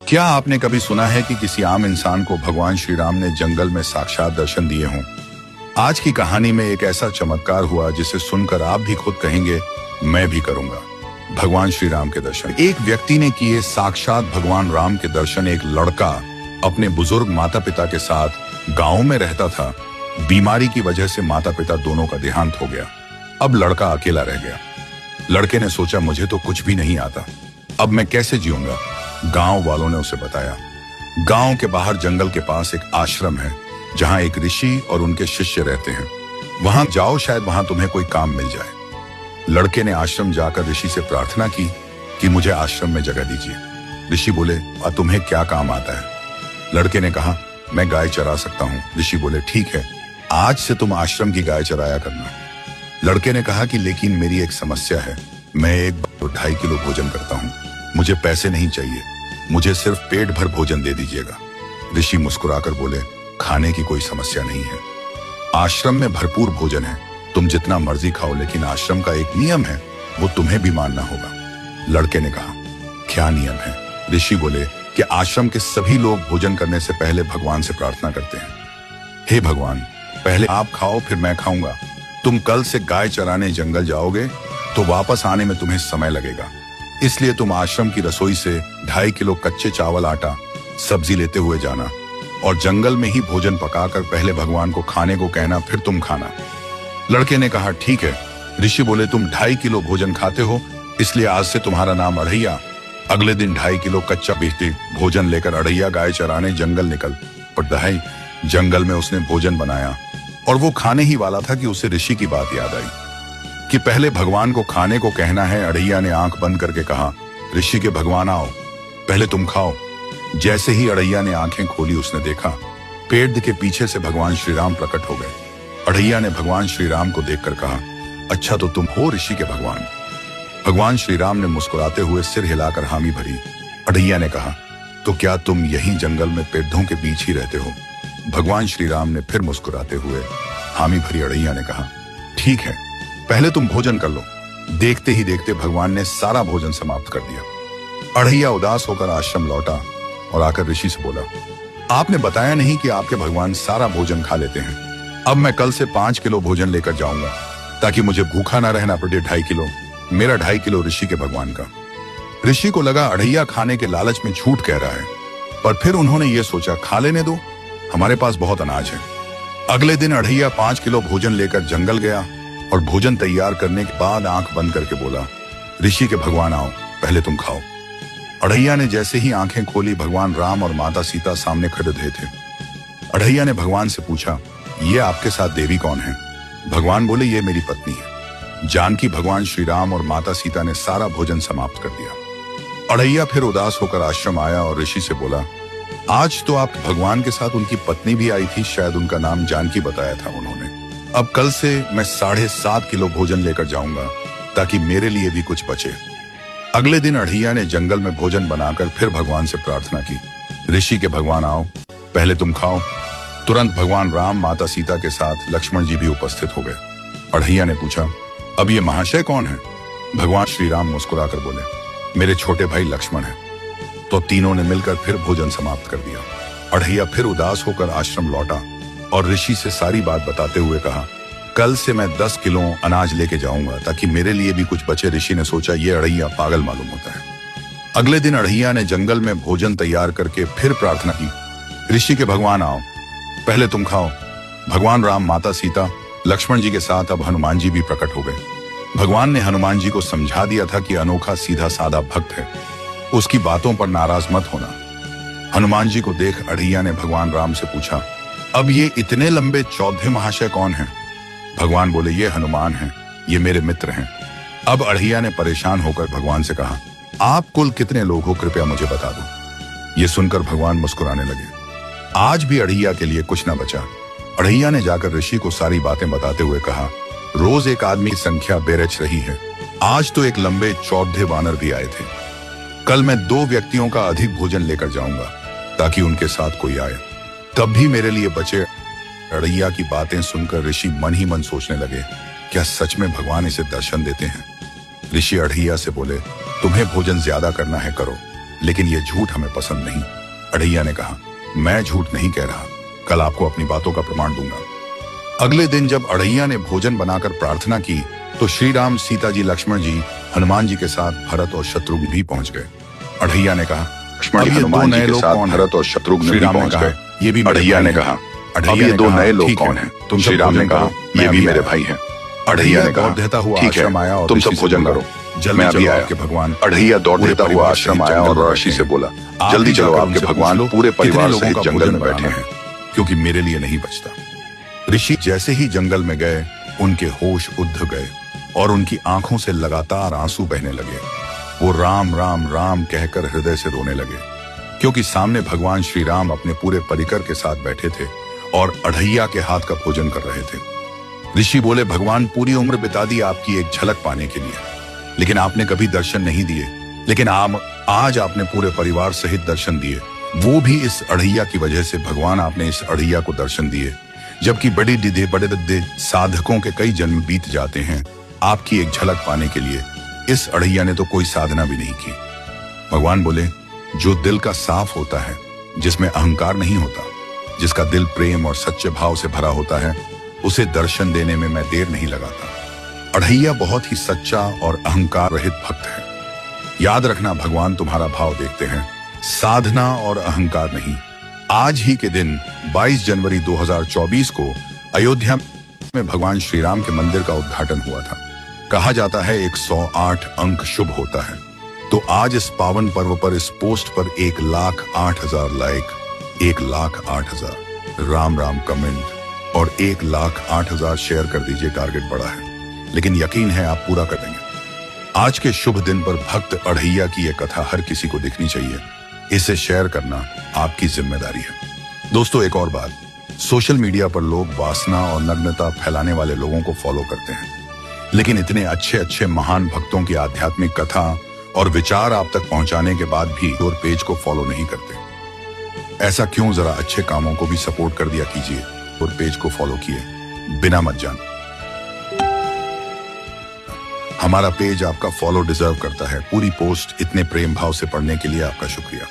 क्या आपने कभी सुना है कि किसी आम इंसान को भगवान श्री राम ने जंगल में साक्षात दर्शन दिए हों? आज की कहानी में एक ऐसा चमत्कार हुआ जिसे सुनकर आप भी खुद कहेंगे, मैं भी करूंगा। भगवान श्री राम के दर्शन। एक व्यक्ति ने किए साक्षात भगवान राम के दर्शन। एक लड़का अपने बुजुर्ग माता पिता के साथ गांव में रहता था। बीमारी की वजह से माता पिता दोनों का देहांत हो गया। अब लड़का अकेला रह गया। लड़के ने सोचा, मुझे तो कुछ भी नहीं आता, अब मैं कैसे जीऊंगा। गांव वालों ने उसे बताया, गांव के बाहर जंगल के पास एक आश्रम है जहां एक ऋषि और उनके शिष्य रहते हैं। वहां जाओ, शायद वहां तुम्हें कोई काम मिल जाए। लड़के ने आश्रम जाकर ऋषि से प्रार्थना की कि मुझे आश्रम में जगह दीजिए। ऋषि बोले, तुम्हें क्या काम आता है? लड़के ने कहा, मैं गाय चरा सकता हूँ। ऋषि बोले, ठीक है, आज से तुम आश्रम की गाय चराया करना। लड़के ने कहा कि लेकिन मेरी एक समस्या है, मैं एक 2.5 किलो भोजन करता हूँ, मुझे पैसे नहीं चाहिए, मुझे सिर्फ पेट भर भोजन दे दीजिएगा। ऋषि मुस्कुराकर बोले, खाने की कोई समस्या नहीं है, आश्रम में भरपूर भोजन है, तुम जितना मर्जी खाओ, लेकिन आश्रम का एक नियम है, वो तुम्हें भी मानना होगा। लड़के ने कहा, क्या नियम है? ऋषि बोले कि आश्रम के सभी लोग भोजन करने से पहले भगवान से प्रार्थना करते हैं, हे भगवान, पहले आप खाओ फिर मैं खाऊंगा। तुम कल से गाय चराने जंगल जाओगे तो वापस आने में तुम्हें समय लगेगा, इसलिए तुम आश्रम की रसोई से 2.5 किलो कच्चे चावल, आटा, सब्जी लेते हुए जाना और जंगल में ही भोजन पकाकर पहले भगवान को खाने को कहना, फिर तुम खाना। लड़के ने कहा, ठीक है। ऋषि बोले, तुम 2.5 किलो भोजन खाते हो, इसलिए आज से तुम्हारा नाम अढ़ैया। अगले दिन 2.5 किलो कच्चा बेहती भोजन लेकर अढ़ैया गाय चराने जंगल निकल पड़ा। जंगल में उसने भोजन बनाया और वो खाने ही वाला था कि उसे ऋषि की बात याद आई कि पहले भगवान को खाने को कहना है। अढ़ैया ने आंख बंद करके कहा, ऋषि के भगवान आओ, पहले तुम खाओ। जैसे ही अढ़ैया ने आंखें खोली, उसने देखा पेड़ के पीछे से भगवान श्री राम प्रकट हो गए। अढ़ैया ने भगवान श्री राम को देखकर कहा, अच्छा तो तुम हो ऋषि के भगवान। भगवान श्री राम ने मुस्कुराते हुए सिर हिलाकर हामी भरी। अढ़ैया ने कहा, तो क्या तुम यहीं जंगल में पेड़ों के बीच ही रहते हो? भगवान श्री राम ने फिर मुस्कुराते हुए हामी भरी। अढ़ैया ने कहा, ठीक है, पहले तुम भोजन कर लो। देखते ही देखते भगवान ने सारा भोजन समाप्त कर दिया। अढ़ैया उदास होकर आश्रम लौटा और आकर ऋषि से बोला, आपने बताया नहीं कि आपके भगवान सारा भोजन खा लेते हैं। अब मैं कल से 5 किलो भोजन लेकर जाऊंगा ताकि मुझे भूखा ना रहना पड़े। 2.5 किलो मेरा, 2.5 किलो ऋषि के भगवान का। ऋषि को लगा अढ़ैया खाने के लालच में झूठ कह रहा है, पर फिर उन्होंने ये सोचा, खा लेने दो, हमारे पास बहुत अनाज है। अगले दिन अढ़ैया 5 किलो भोजन लेकर जंगल गया और भोजन तैयार करने के बाद आंख बंद करके बोला, ऋषि के भगवान आओ, पहले तुम खाओ। अढ़ैया ने जैसे ही आंखें खोली, भगवान राम और माता सीता सामने खड़े थे। अढ़ैया ने भगवान से पूछा, ये आपके साथ देवी कौन है? भगवान बोले, ये मेरी पत्नी है जानकी। भगवान श्री राम और माता सीता ने सारा भोजन समाप्त कर दिया। अढ़ैया फिर उदास होकर आश्रम आया और ऋषि से बोला, आज तो आप भगवान के साथ उनकी पत्नी भी आई थी, शायद उनका नाम जानकी बताया था उन्होंने। अब कल से मैं 7.5 किलो भोजन लेकर जाऊंगा ताकि मेरे लिए भी कुछ बचे। अगले दिन अढ़ैया ने जंगल में भोजन बनाकर फिर भगवान से प्रार्थना की, ऋषि के भगवान आओ, पहले तुम खाओ। तुरंत भगवान राम, माता सीता के साथ लक्ष्मण जी भी उपस्थित हो गए। अढ़ैया ने पूछा, अब ये महाशय कौन है? भगवान श्री राम मुस्कुराकर बोले, मेरे छोटे भाई लक्ष्मण है। तो तीनों ने मिलकर फिर भोजन समाप्त कर दिया। अढ़ैया फिर उदास होकर आश्रम लौटा और ऋषि से सारी बात बताते हुए कहा, कल से मैं 10 किलो अनाज लेके जाऊंगा ताकि मेरे लिए भी कुछ बचे। ऋषि ने सोचा, ये अढ़ैया पागल मालूम होता है। अगले दिन अढ़ैया ने जंगल में भोजन तैयार करके फिर प्रार्थना की, ऋषि के भगवान आओ, पहले तुम खाओ। भगवान राम, माता सीता, लक्ष्मण जी के साथ अब हनुमान जी भी प्रकट हो गए। भगवान ने हनुमान जी को समझा दिया था कि अनोखा सीधा साधा भक्त है, उसकी बातों पर नाराज मत होना। हनुमान जी को देख अढ़ैया ने भगवान राम से पूछा, अब ये इतने लंबे चौधे महाशय कौन हैं? भगवान बोले, ये हनुमान हैं, ये मेरे मित्र हैं। अब अढ़ैया ने परेशान होकर भगवान से कहा, आप कुल कितने लोग हो, कृपया मुझे बता दो। ये सुनकर भगवान मुस्कुराने लगे। आज भी अढ़ैया के लिए कुछ न बचा। अढ़ैया ने जाकर ऋषि को सारी बातें बताते हुए कहा, रोज एक आदमी की संख्या बेरच रही है, आज तो एक लंबे चौधे वानर भी आए थे। कल मैं 2 व्यक्तियों का अधिक भोजन लेकर जाऊंगा ताकि उनके साथ कोई आए, तब भी मेरे लिए बचे। अढ़ैया की बातें सुनकर ऋषि मन ही मन सोचने लगे, क्या सच में भगवान इसे दर्शन देते हैं? ऋषि अढ़ैया से बोले, तुम्हें भोजन ज्यादा करना है करो, लेकिन ये झूठ हमें पसंद नहीं। अढ़ैया ने कहा, मैं झूठ नहीं कह रहा, कल आपको अपनी बातों का प्रमाण दूंगा। अगले दिन जब अढ़ैया ने भोजन बनाकर प्रार्थना की तो श्री राम, सीता जी, लक्ष्मण जी, हनुमान जी के साथ भरत और शत्रुघ्न भी पहुंच गए। अढ़ैया ने कहा, लक्ष्मण जी, हनुमान जी के साथ भरत और शत्रुघ्न भी पहुंच गए। ये भी अढ़ैया ने कहा, अब ये दो नए लोग कौन हैं? तुम श्री राम ने कहा, ये भी मेरे भाई हैं। अढ़ैया ने कहा, ठीक है, तुम सब भोजन करो, मैं अभी आया। भगवान अढ़ैया दौड़ देता हुआ आश्रम आया और ऋषि से बोला, जल्दी चलो, आपके भगवान पूरे परिवार सहित जंगल में बैठे हैं, क्योंकि मेरे लिए नहीं बचता। ऋषि जैसे ही जंगल में गए उनके होश उड़ गए और उनकी आंखों से लगातार आंसू बहने लगे। वो राम राम राम कहकर हृदय से रोने लगे, क्योंकि सामने भगवान श्री राम अपने पूरे परिकर के साथ बैठे थे और अढ़ैया के हाथ का भोजन कर रहे थे। ऋषि बोले, भगवान, पूरी उम्र बिता दी आपकी एक झलक पाने के लिए, लेकिन आपने कभी दर्शन नहीं दिए। लेकिन आज आपने पूरे परिवार सहित दर्शन दिए, वो भी इस अढ़ैया की वजह से। भगवान, आपने इस अढ़ैया को दर्शन दिए, जबकि बड़े दिद्धे साधकों के कई जन्म बीत जाते हैं आपकी एक झलक पाने के लिए। इस अढ़ैया ने तो कोई साधना भी नहीं की। भगवान बोले, जो दिल का साफ होता है, जिसमें अहंकार नहीं होता, जिसका दिल प्रेम और सच्चे भाव से भरा होता है, उसे दर्शन देने में मैं देर नहीं लगाता। अढ़ैया बहुत ही सच्चा और अहंकार रहित भक्त है। याद रखना, भगवान तुम्हारा भाव देखते हैं, साधना और अहंकार नहीं। आज ही के दिन 22 जनवरी 2024 को अयोध्या में भगवान श्री राम के मंदिर का उद्घाटन हुआ था। कहा जाता है 108 अंक शुभ होता है। तो आज इस पावन पर्व पर इस पोस्ट पर 1,08,000 लाइक, 1,08,000 राम राम कमेंट और 1,08,000 शेयर कर दीजिए। टारगेट बड़ा है, लेकिन यकीन है आप पूरा कर देंगे। आज के शुभ दिन पर भक्त अढ़ैया की यह कथा हर किसी को दिखनी चाहिए। इसे शेयर करना आपकी जिम्मेदारी है। दोस्तों, एक और बात, सोशल मीडिया पर लोग वासना और नग्नता फैलाने वाले लोगों को फॉलो करते हैं, लेकिन इतने अच्छे अच्छे महान भक्तों की आध्यात्मिक कथा और विचार आप तक पहुंचाने के बाद भी और पेज को फॉलो नहीं करते। ऐसा क्यों? जरा अच्छे कामों को भी सपोर्ट कर दिया कीजिए और पेज को फॉलो किए बिना मत जान। हमारा पेज आपका फॉलो डिजर्व करता है। पूरी पोस्ट इतने प्रेम भाव से पढ़ने के लिए आपका शुक्रिया।